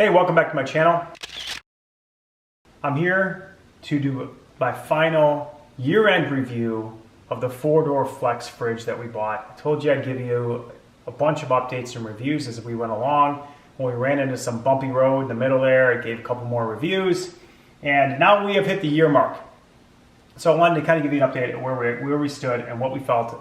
Hey, welcome back to my channel. I'm here to do my final year-end review of the 4-door Flex fridge that we bought. I told you I'd give you a bunch of updates and reviews as we went along. When we ran into some bumpy road in the middle there, I gave a couple more reviews. And now we have hit the year mark. So I wanted to kind of give you an update of where we stood and what we felt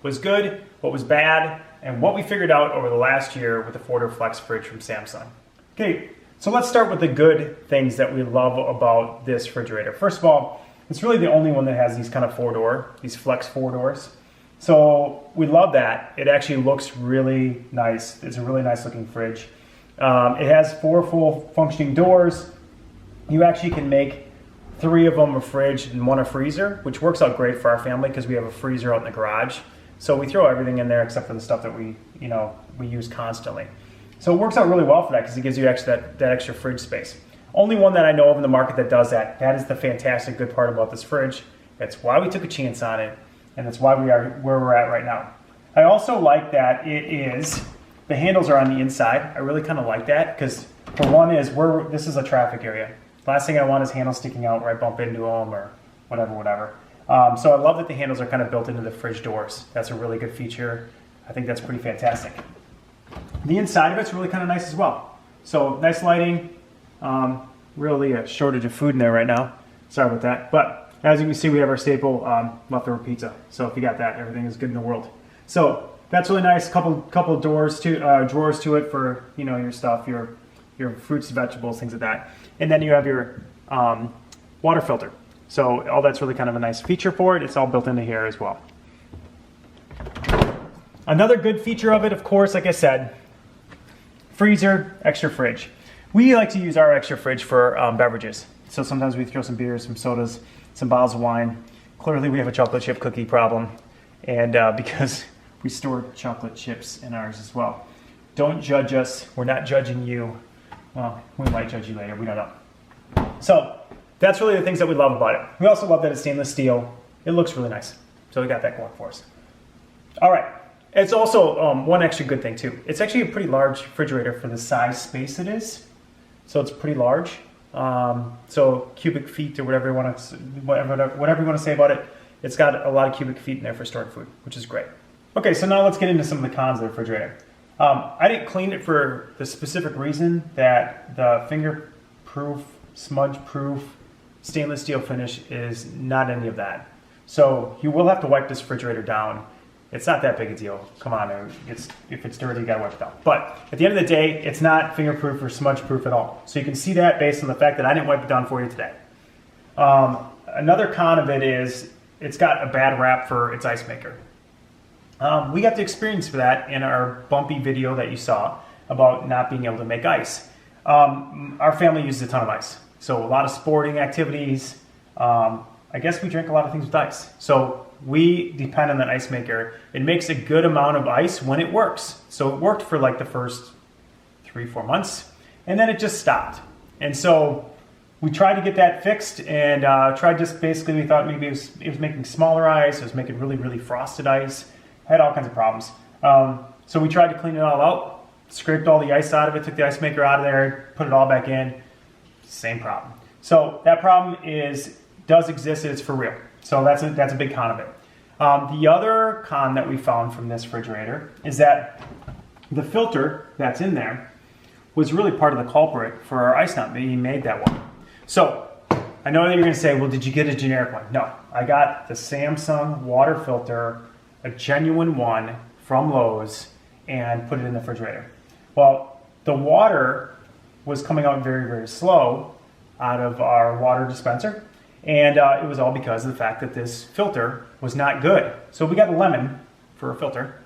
was good, what was bad, and what we figured out over the last year with the 4-door Flex fridge from Samsung. Okay, so let's start with the good things that we love about this refrigerator. First of all, it's really the only one that has these kind of 4-door, these Flex 4-doors. So we love that. It actually looks really nice. It's a really nice looking fridge. It has 4 full functioning doors. You actually can make 3 of them a fridge and 1 a freezer, which works out great for our family because we have a freezer out in the garage. So we throw everything in there except for the stuff that we use constantly. So it works out really well for that because it gives you that extra fridge space. Only one that I know of in the market that does that. That is the fantastic good part about this fridge. That's why we took a chance on it, and that's why we are where we're at right now. I also like that the handles are on the inside. I really kind of like that because for one this is a traffic area. Last thing I want is handles sticking out where I bump into them or whatever. So I love that the handles are kind of built into the fridge doors. That's a really good feature. I think that's pretty fantastic. The inside of it's really kind of nice as well. So nice lighting. Really a shortage of food in there right now. Sorry about that. But as you can see, we have our staple leftover pizza. So if you got that, everything is good in the world. So that's really nice. Couple of drawers to it for your stuff, your fruits, vegetables, things like that. And then you have your water filter. So all that's really kind of a nice feature for it. It's all built into here as well. Another good feature of it, of course, like I said, freezer, extra fridge. We like to use our extra fridge for beverages. So sometimes we throw some beers, some sodas, some bottles of wine. Clearly we have a chocolate chip cookie problem, and because we store chocolate chips in ours as well. Don't judge us. We're not judging you. Well, we might judge you later. We don't know. So that's really the things that we love about it. We also love that it's stainless steel. It looks really nice. So we got that going for us. All right. It's also one extra good thing too. It's actually a pretty large refrigerator for the size space it is. So it's pretty large. So cubic feet or whatever you want to say about it. It's got a lot of cubic feet in there for storing food, which is great. Okay, so now let's get into some of the cons of the refrigerator. I didn't clean it for the specific reason that the finger-proof, smudge-proof stainless steel finish is not any of that. So you will have to wipe this refrigerator down. It's not that big a deal. Come on, if it's dirty, you gotta wipe it down. But at the end of the day, it's not finger-proof or smudge-proof at all. So you can see that based on the fact that I didn't wipe it down for you today. Another con of it is it's got a bad rap for its ice maker. We got to experience that in our bumpy video that you saw about not being able to make ice. Our family uses a ton of ice. So a lot of sporting activities. I guess we drink a lot of things with ice. So we depend on that ice maker. It makes a good amount of ice when it works. So it worked for like the first 3-4 months, and then it just stopped. And so we tried to get that fixed, and we thought maybe it was making smaller ice, it was making really, really frosted ice, had all kinds of problems. So we tried to clean it all out, scraped all the ice out of it, took the ice maker out of there, put it all back in, same problem. So that problem does exist, and it's for real. So that's a big con of it. The other con that we found from this refrigerator is that the filter that's in there was really part of the culprit for our ice not being made that well. So I know that you're going to say, well, did you get a generic one? No, I got the Samsung water filter, a genuine one from Lowe's, and put it in the refrigerator. Well, the water was coming out very, very slow out of our water dispenser. And it was all because of the fact that this filter was not good. So we got a lemon for a filter,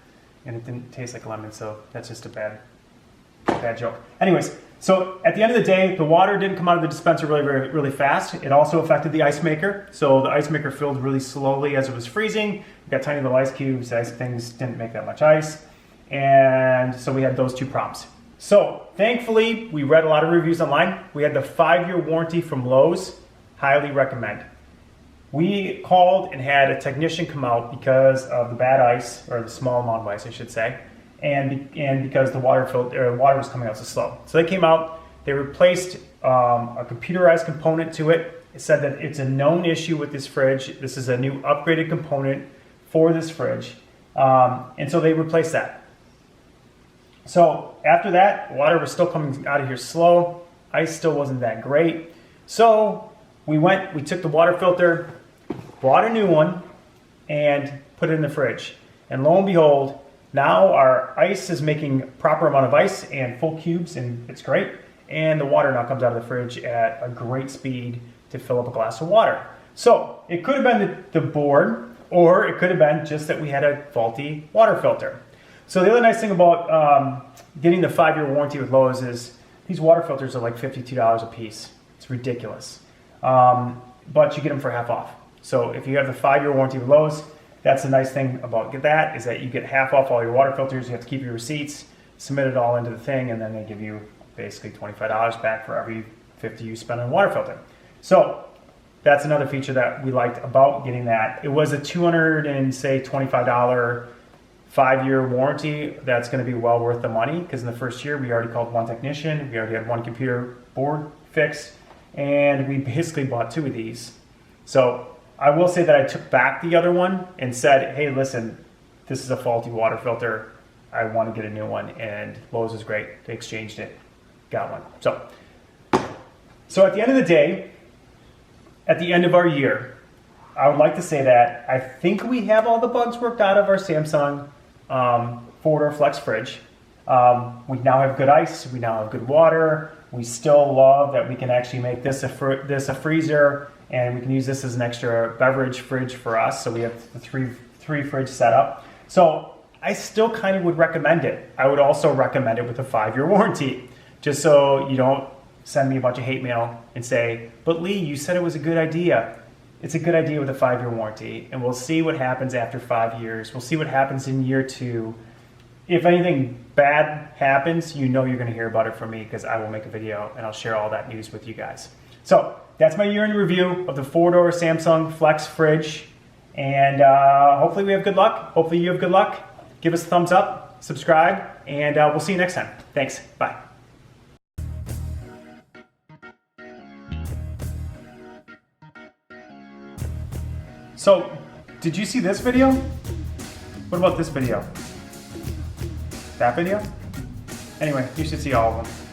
and it didn't taste like a lemon, so that's just a bad joke. Anyways, so at the end of the day, the water didn't come out of the dispenser really, really, really fast. It also affected the ice maker. So the ice maker filled really slowly as it was freezing. We got tiny little ice cubes. Ice things didn't make that much ice. And so we had those 2 problems. So thankfully, we read a lot of reviews online. We had the 5-year warranty from Lowe's. Highly recommend. We called and had a technician come out because of the bad ice, or the small amount of ice, I should say, and because the water was coming out so slow. So they came out, They replaced a computerized component to it. It said that it's a known issue with this fridge. This is a new upgraded component for this fridge. And so they replaced that. So after that, water was still coming out of here slow. Ice still wasn't that great. So we took the water filter, bought a new one, and put it in the fridge. And lo and behold, now our ice is making a proper amount of ice and full cubes, and it's great. And the water now comes out of the fridge at a great speed to fill up a glass of water. So it could have been the board, or it could have been just that we had a faulty water filter. So the other nice thing about getting the 5-year warranty with Lowe's is these water filters are like $52 a piece. It's ridiculous. But you get them for half off. So if you have the 5-year warranty with Lowe's, that's the nice thing about that, is that you get half off all your water filters. You have to keep your receipts, submit it all into the thing, and then they give you basically $25 back for every $50 you spend on a water filter. So that's another feature that we liked about getting that. It was a $225 5-year warranty. That's going to be well worth the money, because in the first year we already called one technician, we already had one computer board fixed, and we basically bought 2 of these. So I will say that I took back the other one and said, hey, listen, this is a faulty water filter. I want to get a new one. And Lowe's is great. They exchanged it, got one. So at the end of the day, at the end of our year, I would like to say that I think we have all the bugs worked out of our Samsung 4-door Flex fridge. We now have good ice. We now have good water. We still love that we can actually make this a freezer, and we can use this as an extra beverage fridge for us. So we have the three fridge setup. So I still kind of would recommend it. I would also recommend it with a 5-year warranty, just so you don't send me a bunch of hate mail and say, but Lee, you said it was a good idea. It's a good idea with a 5-year warranty, and we'll see what happens after 5 years. We'll see what happens in year 2. If anything bad happens, you know you're going to hear about it from me, because I will make a video and I'll share all that news with you guys. So that's my year in review of the 4-door Samsung Flex fridge, and hopefully we have good luck. Hopefully you have good luck. Give us a thumbs up, subscribe, and we'll see you next time. Thanks. Bye. So, did you see this video? What about this video? That video? Anyway, you should see all of them.